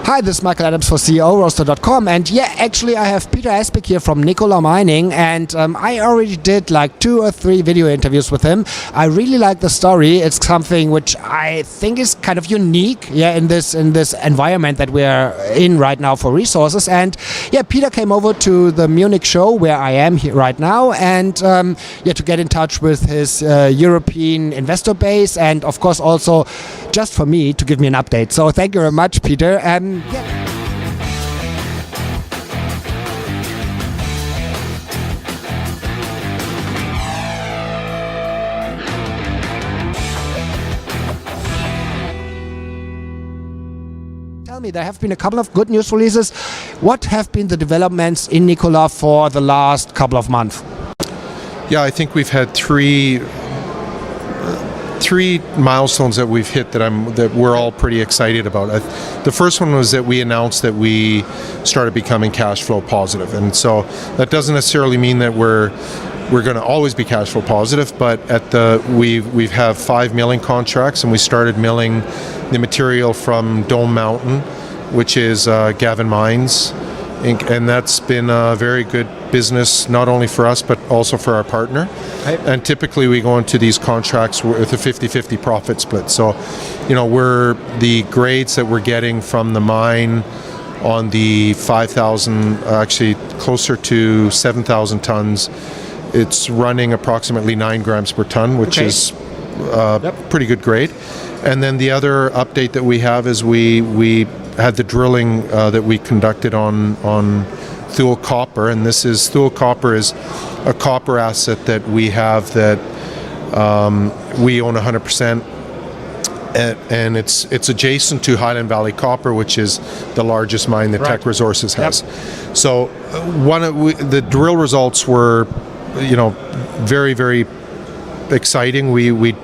Hi, this is Michael Adams for CEORoaster.com, and yeah, actually I have Peter Espig here from Nicola Mining, and I already did like 2 or 3 video interviews with him. I really like the story. It's something which I think is kind of unique, yeah, in this environment that we are in right now for resources. And yeah, Peter came over to the Munich show where I am here right now, and yeah, to get in touch with his European investor base, and of course also just for me to give me an update. So thank you very much, Peter. Yeah. Tell me, there have been a couple of good news releases. What have been the developments in Nicola for the last couple of months? Yeah, I think we've had three milestones that we've hit that we're all pretty excited about. The first one was that we announced that we started becoming cash flow positive, and so that doesn't necessarily mean that we're going to always be cash flow positive. But we have 5 milling contracts, and we started milling the material from Dome Mountain, which is Gavin Mines Inc., and that's been a very good business, not only for us but also for our partner. Right. And typically we go into these contracts with a 50-50 profit split. So, you know, the grades that we're getting from the mine on the 5,000, actually closer to 7,000 tons, it's running approximately 9 grams per ton, which is pretty good grade. And then the other update that we have is we had the drilling that we conducted on Thule Copper, and Thule Copper is a copper asset that we have that we own 100%, and it's adjacent to Highland Valley Copper, which is the largest mine that Teck Resources has. Yep. So the drill results were, you know, very, very exciting. We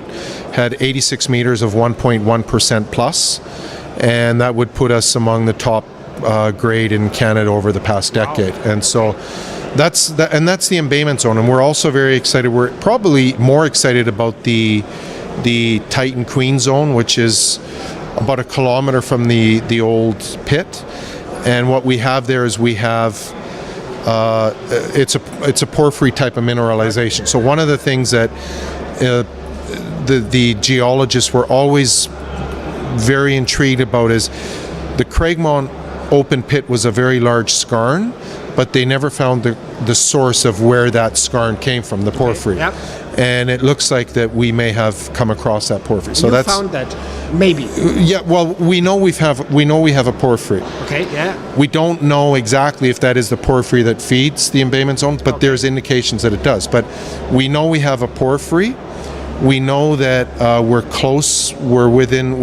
had 86 meters of 1.1% plus, and that would put us among the top grade in Canada over the past decade. Wow. And so that's the embayment zone, and we're also very excited. We're probably more excited about the Titan Queen zone, which is about 1 kilometer from the old pit. And what we have there is it's a porphyry type of mineralization. So one of the things that the geologists were always very intrigued about is the Craigmont open pit was a very large skarn, but they never found the source of where that skarn came from, the porphyry. Yep. And it looks like that we may have come across that porphyry. So you found that, maybe. Yeah, well, we know we have a porphyry. Okay, yeah. We don't know exactly if that is the porphyry that feeds the embayment zone, but there's indications that it does. But we know we have a porphyry. We know that we're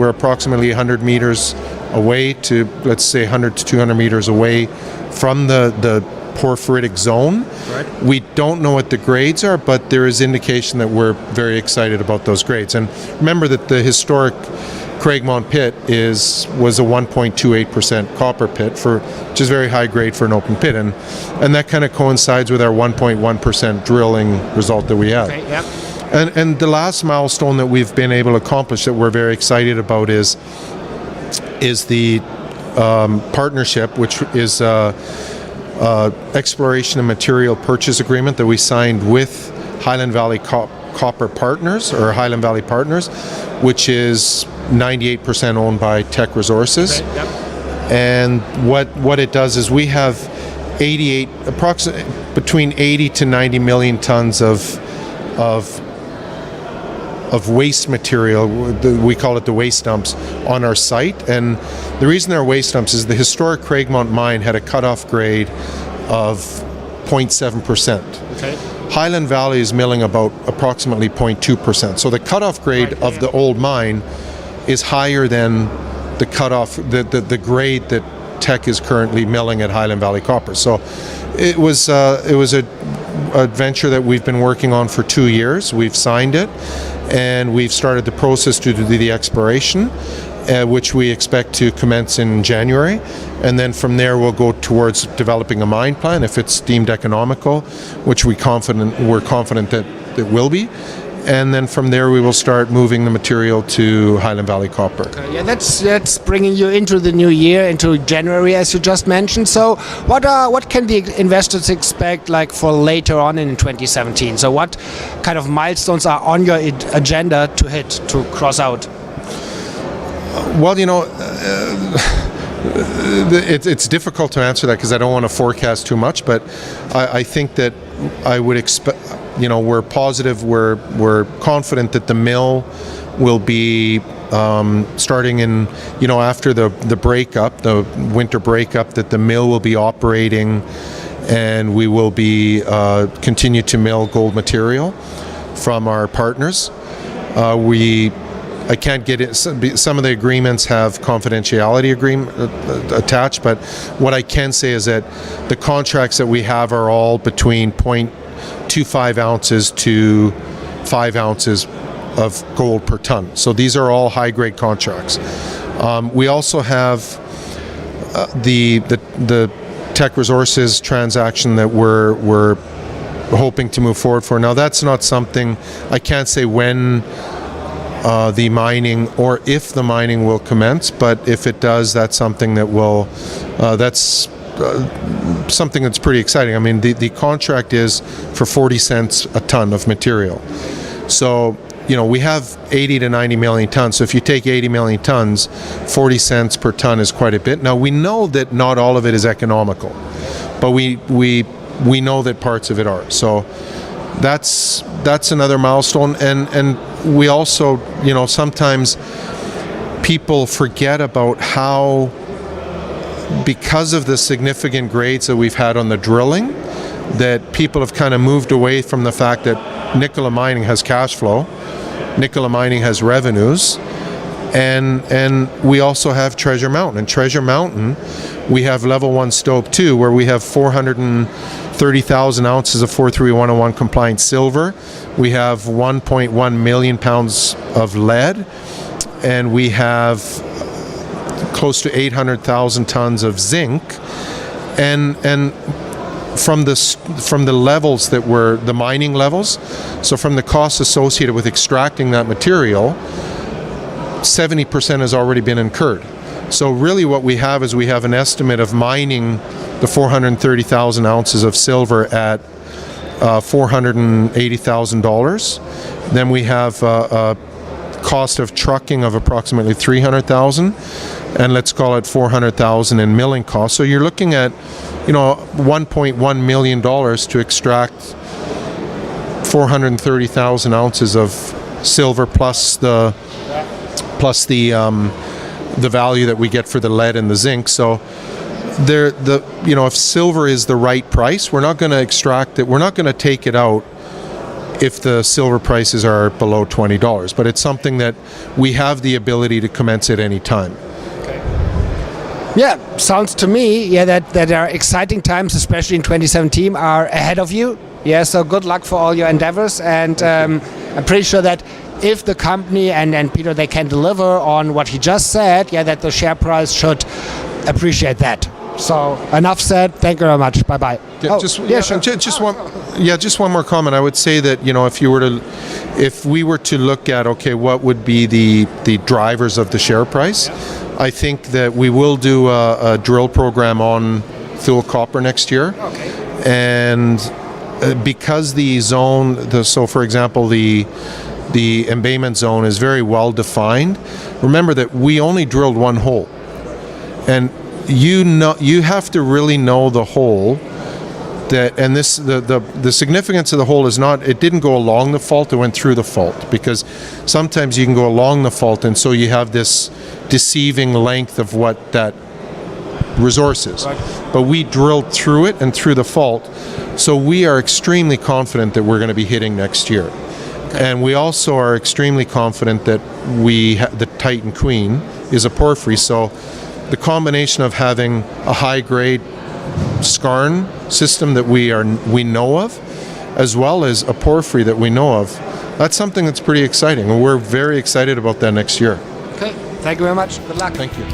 approximately 100 meters away to, let's say, 100 to 200 meters away from the porphyritic zone. Right. We don't know what the grades are, but there is indication that we're very excited about those grades. And remember that the historic Craigmont pit was a 1.28% copper pit, which is very high grade for an open pit, and that kind of coincides with our 1.1% drilling result that we had. Okay, yep. And the last milestone that we've been able to accomplish that we're very excited about is the partnership, which is exploration and material purchase agreement that we signed with Highland Valley Copper Partners, or Highland Valley Partners, which is 98% owned by Teck Resources. Okay, yep. And what it does is we have approximately between 80 to 90 million tons of waste material. We call it the waste dumps on our site, and the reason they're waste dumps is the historic Craigmont mine had a cutoff grade of 0.7%. Okay. Highland Valley is milling about approximately 0.2%. So the cutoff grade of the old mine is higher than the cutoff, the grade that Teck is currently milling at Highland Valley Copper. So it was a venture that we've been working on for 2 years. We've signed it, and we've started the process to do the exploration, which we expect to commence in January. And then from there we'll go towards developing a mine plan if it's deemed economical, which we're confident that it will be. and then from there we will start moving the material to Highland Valley Copper. Okay, yeah, that's bringing you into the new year, into January, as you just mentioned. So, what can the investors expect like for later on in 2017? So, what kind of milestones are on your agenda to hit, to cross out? Well, it's difficult to answer that because I don't want to forecast too much, but I think that I would expect, we're positive, we're confident that the mill will be starting in, after the breakup, the winter breakup, that the mill will be operating and we will be continue to mill gold material from our partners. I can't get it. Some of the agreements have confidentiality attached, but what I can say is that the contracts that we have are all between 0.25 ounces to 5 ounces of gold per ton. So these are all high-grade contracts. We also have the Tech Resources transaction that we're hoping to move forward for. Now, that's not something I can't say when the mining or if the mining will commence, but if it does, that's something that will that's something that's pretty exciting. I mean, the contract is for 40 cents a ton of material. So, we have 80 to 90 million tons. So if you take 80 million tons, 40 cents per ton is quite a bit. Now, we know that not all of it is economical, but we know that parts of it are. So that's another milestone. And we also, sometimes people forget about how, because of the significant grades that we've had on the drilling, that people have kind of moved away from the fact that Nicola Mining has cash flow, Nicola Mining has revenues, and we also have Treasure Mountain. And Treasure Mountain, we have level 1 stope 2, where we have 430,000 ounces of 43101 compliant silver. We have 1.1 million pounds of lead, and we have close to 800,000 tons of zinc. And from the levels that were the mining levels, so from the costs associated with extracting that material, 70% has already been incurred. So really what we have is we have an estimate of mining the 430,000 ounces of silver at $480,000. Then we have a cost of trucking of approximately $300,000, and let's call it $400,000 in milling costs. So you're looking at, $1.1 million to extract 430,000 ounces of silver plus the value that we get for the lead and the zinc. So if silver is the right price, we're not going to extract it. We're not going to take it out if the silver prices are below $20. But it's something that we have the ability to commence at any time. Yeah, sounds to me, that there are exciting times, especially in 2017, are ahead of you. Yeah, so good luck for all your endeavors, and I'm pretty sure that if the company and Peter, they can deliver on what he just said, that the share price should appreciate that. So enough said. Thank you very much. Bye bye. Just one more comment. I would say that if we were to look at what would be the drivers of the share price, I think that we will do a drill program on Thule Copper next year. Okay. And because the zone, so for example, the embayment zone is very well defined. Remember that we only drilled one hole, and you have to really know the hole. The significance of the hole is not, it didn't go along the fault, it went through the fault, because sometimes you can go along the fault and so you have this deceiving length of what that resource is. Right. But we drilled through it and through the fault, so we are extremely confident that we're going to be hitting next year. Okay. And we also are extremely confident that the Titan Queen is a porphyry, so the combination of having a high-grade skarn system that we know of, as well as a porphyry that we know of, that's something that's pretty exciting, and we're very excited about that next year. Okay, thank you very much. Good luck. Thank you.